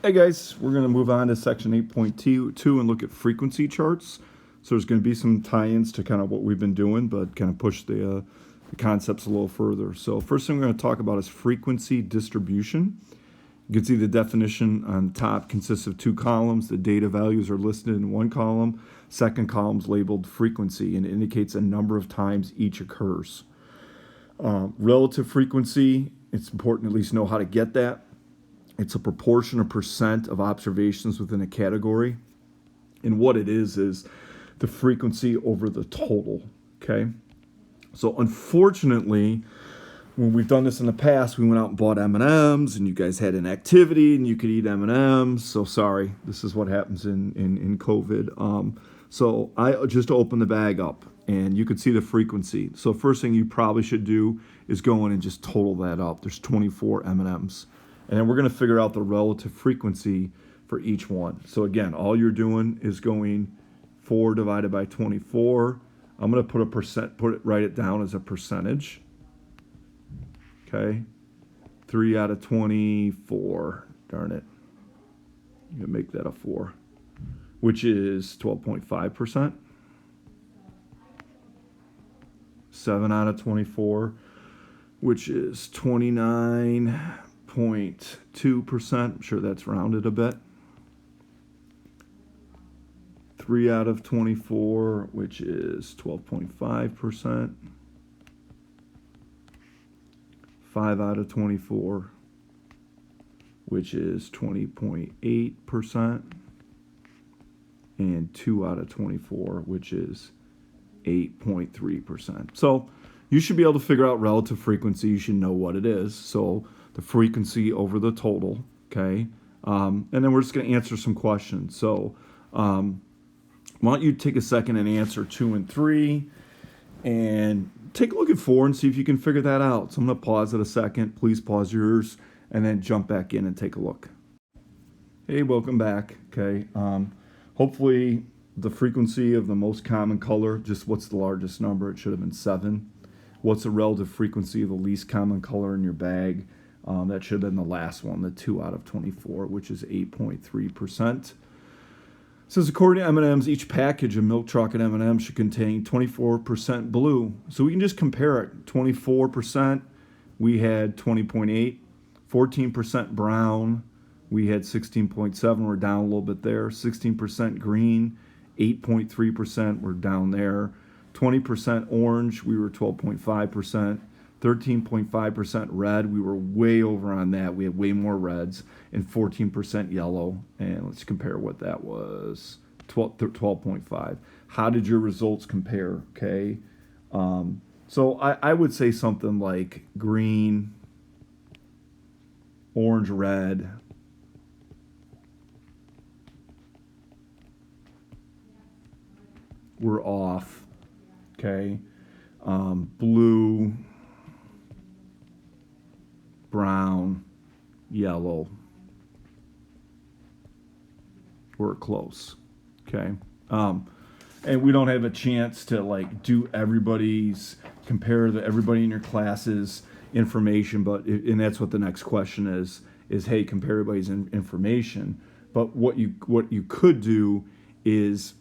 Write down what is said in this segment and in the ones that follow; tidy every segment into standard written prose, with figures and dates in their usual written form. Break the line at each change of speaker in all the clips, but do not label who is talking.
Hey guys, we're going to move on to section 8.2 and look at frequency charts. So there's going to be some tie-ins to kind of what we've been doing, but kind of push the concepts a little further. So first thing we're going to talk about is frequency distribution. You can see the definition on top consists of two columns. The data values are listed in one column. Second column is labeled frequency and it indicates a number of times each occurs. Relative frequency, it's important to at least know how to get that. It's a proportion or percent of observations within a category. And what it is the frequency over the total, okay? So unfortunately, when we've done this in the past, we went out and bought M&Ms, and you guys had an activity, and you could eat M&Ms. So sorry, this is what happens in COVID. So I just opened the bag up, and you could see the frequency. So first thing you probably should do is go in and just total that up. There's 24 M&Ms. And then we're going to figure out the relative frequency for each one. So again, all you're doing is going 4 divided by 24. I'm going to write it down as a percentage. Okay. 3 out of 24. Darn it. You can make that a 4, which is 12.5%. 7 out of 24, which is 29.2%. I'm sure that's rounded a bit. 3 out of 24, which is 12.5%. 5 out of 24, which is 20.8%. And 2 out of 24, which is 8.3%. So you should be able to figure out relative frequency. You should know what it is. So the frequency over the total, okay? And then we're just going to answer some questions. So why don't you take a second and answer 2 and 3, and take a look at 4 and see if you can figure that out. So I'm going to pause it a second. Please pause yours, and then jump back in and take a look. Hey, welcome back, okay? Hopefully the frequency of the most common color, just what's the largest number? It should have been 7. What's the relative frequency of the least common color in your bag? That should have been the last one, the 2 out of 24, which is 8.3%. It says, according to M&M's, each package of milk chocolate M&M's should contain 24% blue. So we can just compare it. 24%, we had 20.8. 14% brown, we had 16.7. We're down a little bit there. 16% green, 8.3%. We're down there. 20% orange, we were 12.5%. 13.5% red, we were way over on that. We had way more reds. And 14% yellow. And let's compare what that was. 12.5. How did your results compare? Okay. So I would say something like green, orange, red. We're off. Okay. Blue, brown, yellow. We're close. Okay. And we don't have a chance to do compare everybody in your class's information, and that's what the next question is hey, compare everybody's information. But what you could do is,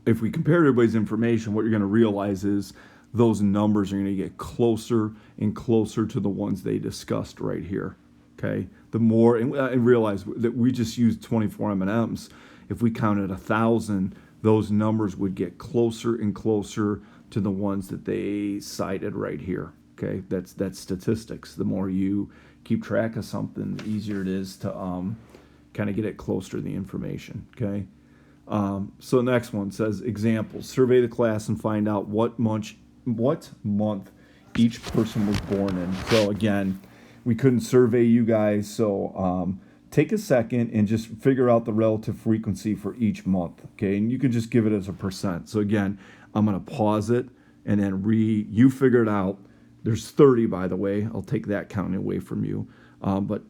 if we compare everybody's information, what you're going to realize is those numbers are going to get closer and closer to the ones they discussed right here. Okay, the more, and realize that we just used 24 M&Ms. If we counted 1,000, those numbers would get closer and closer to the ones that they cited right here. Okay, that's statistics. The more you keep track of something, the easier it is to kind of get it closer to the information. Okay, so the next one says examples. Survey the class and find out what month each person was born in. So again, we couldn't survey you guys, so take a second and just figure out the relative frequency for each month, okay? And you can just give it as a percent. So again, I'm going to pause it and then you figure it out. There's 30, by the way. I'll take that counting away from you. But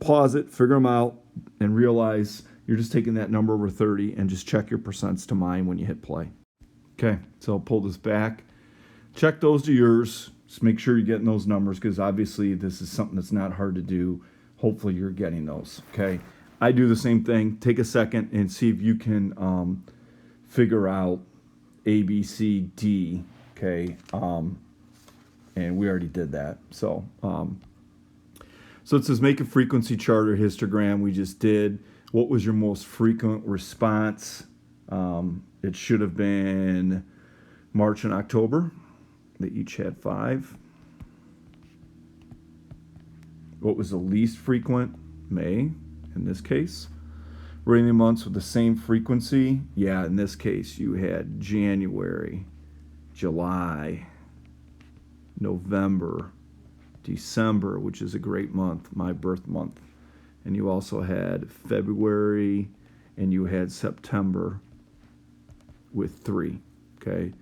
pause it, figure them out, and realize you're just taking that number over 30 and just check your percents to mine when you hit play. Okay, so I'll pull this back. Check those to yours. Just make sure you're getting those numbers, because obviously this is something that's not hard to do. hopefully you're getting those, okay? I do the same thing. Take a second and see if you can figure out A, B, C, D, okay? And we already did that. So it says make a frequency chart or histogram. We just did. What was your most frequent response? It should have been March and October. They each had 5. What was the least frequent? May, in this case. Rainy months with the same frequency. Yeah, in this case, you had January, July, November, December, which is a great month, my birth month. And you also had February, and you had September with 3, okay?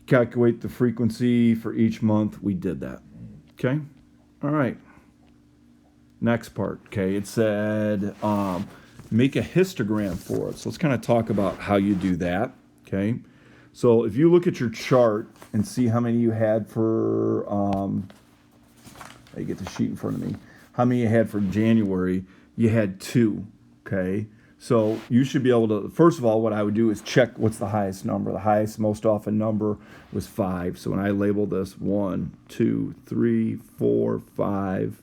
Calculate the frequency for each month. We did that, okay? All right. Next part, okay? It said make a histogram for it. So let's kind of talk about how you do that, okay? So if you look at your chart and see how many you had for, I get the sheet in front of me, how many you had for January, you had 2, okay? So you should be able to, first of all, what I would do is check what's the highest number. The highest, most often number was 5. So when I label this 1, 2, 3, 4, 5,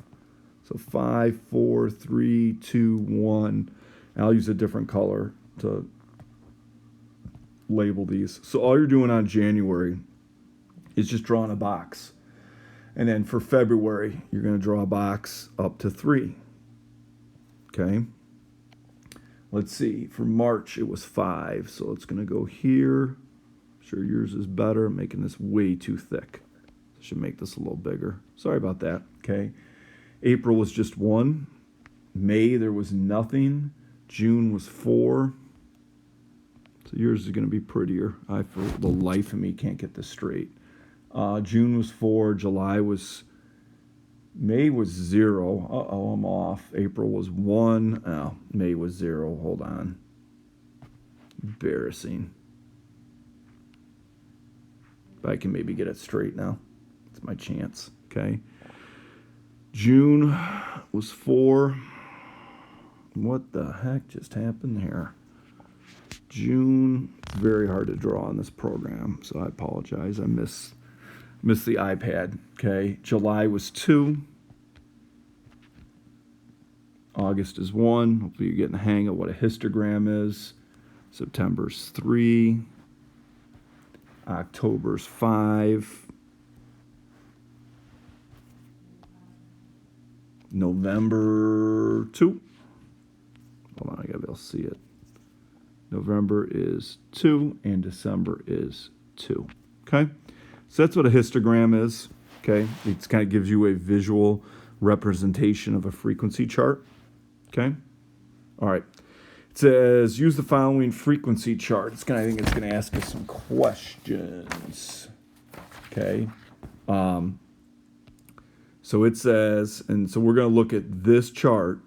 so 5, 4, 3, 2, 1. And I'll use a different color to label these. So all you're doing on January is just drawing a box. And then for February, you're going to draw a box up to 3. Okay? Let's see. For March, it was 5. So it's going to go here. I'm sure yours is better. I'm making this way too thick. I should make this a little bigger. Sorry about that. Okay? April was just 1. May, there was nothing. June was 4. So yours is going to be prettier. I, for the life of me, can't get this straight. June was 4. July was... May was 0. Uh-oh, I'm off. April was 1. Oh, May was 0. Hold on. Embarrassing. But I can maybe get it straight now. It's my chance. Okay. June was 4. What the heck just happened here? June, very hard to draw on this program, so I apologize. I missed the iPad. Okay, July was 2. August is 1. Hopefully you're getting the hang of what a histogram is. September's 3. October's 5. November 2. Hold on, I gotta be able to see it. November is 2 and December is 2. Okay? So that's what a histogram is. Okay? It kind of gives you a visual representation of a frequency chart. Okay? All right. It says use the following frequency chart. I think it's going to ask us some questions. Okay? So it says, and so we're going to look at this chart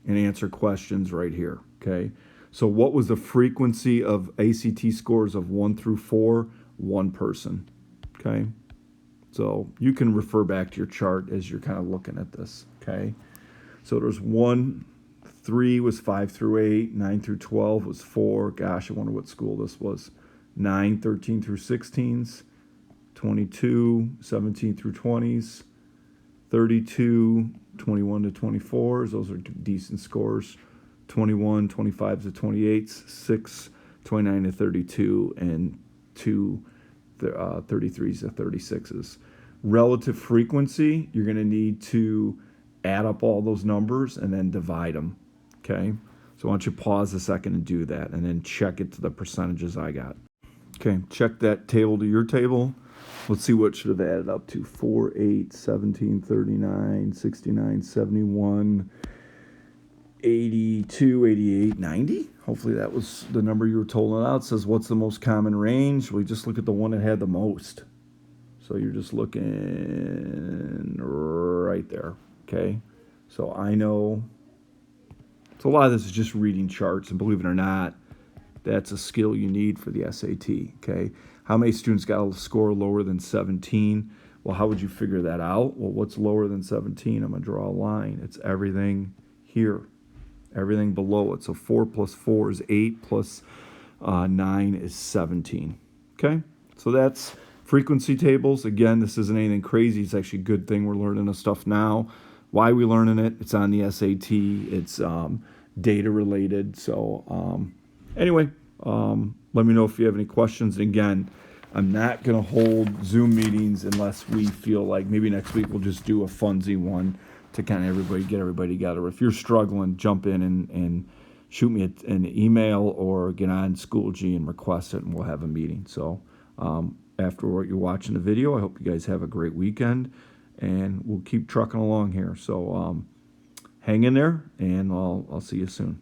and answer questions right here. Okay? So what was the frequency of ACT scores of 1 through 4? 1 person. Okay? So you can refer back to your chart as you're kind of looking at this. Okay? So there's 1, 3 was 5 through 8, 9 through 12 was 4. Gosh, I wonder what school this was. 9, 13 through 16s, 22, 17 through 20s, 32, 21 to 24s. Those are decent scores. 21, 25 to 28s, 6, 29 to 32, and 2, 33s to 36s. Relative frequency, you're going to need to add up all those numbers and then divide them. Okay? So I want you to pause a second and do that, and then check it to the percentages I got. Okay, check that table to your table. Let's see what should have added up to. 4, 8, 17, 39, 69, 71, 82, 88, 90. Hopefully that was the number you were told out. It says, what's the most common range? We just look at the one that had the most. So you're just looking right there. Okay? So I know. So a lot of this is just reading charts. And believe it or not, that's a skill you need for the SAT. Okay? How many students got a score lower than 17? Well, how would you figure that out? Well, what's lower than 17? I'm going to draw a line. It's everything here, everything below it. So 4 plus 4 is 8, plus 9 is 17. Okay, so that's frequency tables. Again, this isn't anything crazy. It's actually a good thing we're learning this stuff now. Why are we learning it? It's on the SAT. It's data related. So anyway, let me know if you have any questions. And again, I'm not going to hold Zoom meetings unless we feel like maybe next week we'll just do a funsy one to kind of get everybody together. If you're struggling, jump in and shoot me an email or get on Schoology and request it, and we'll have a meeting. So after you're watching the video, I hope you guys have a great weekend, and we'll keep trucking along here. So hang in there, and I'll see you soon.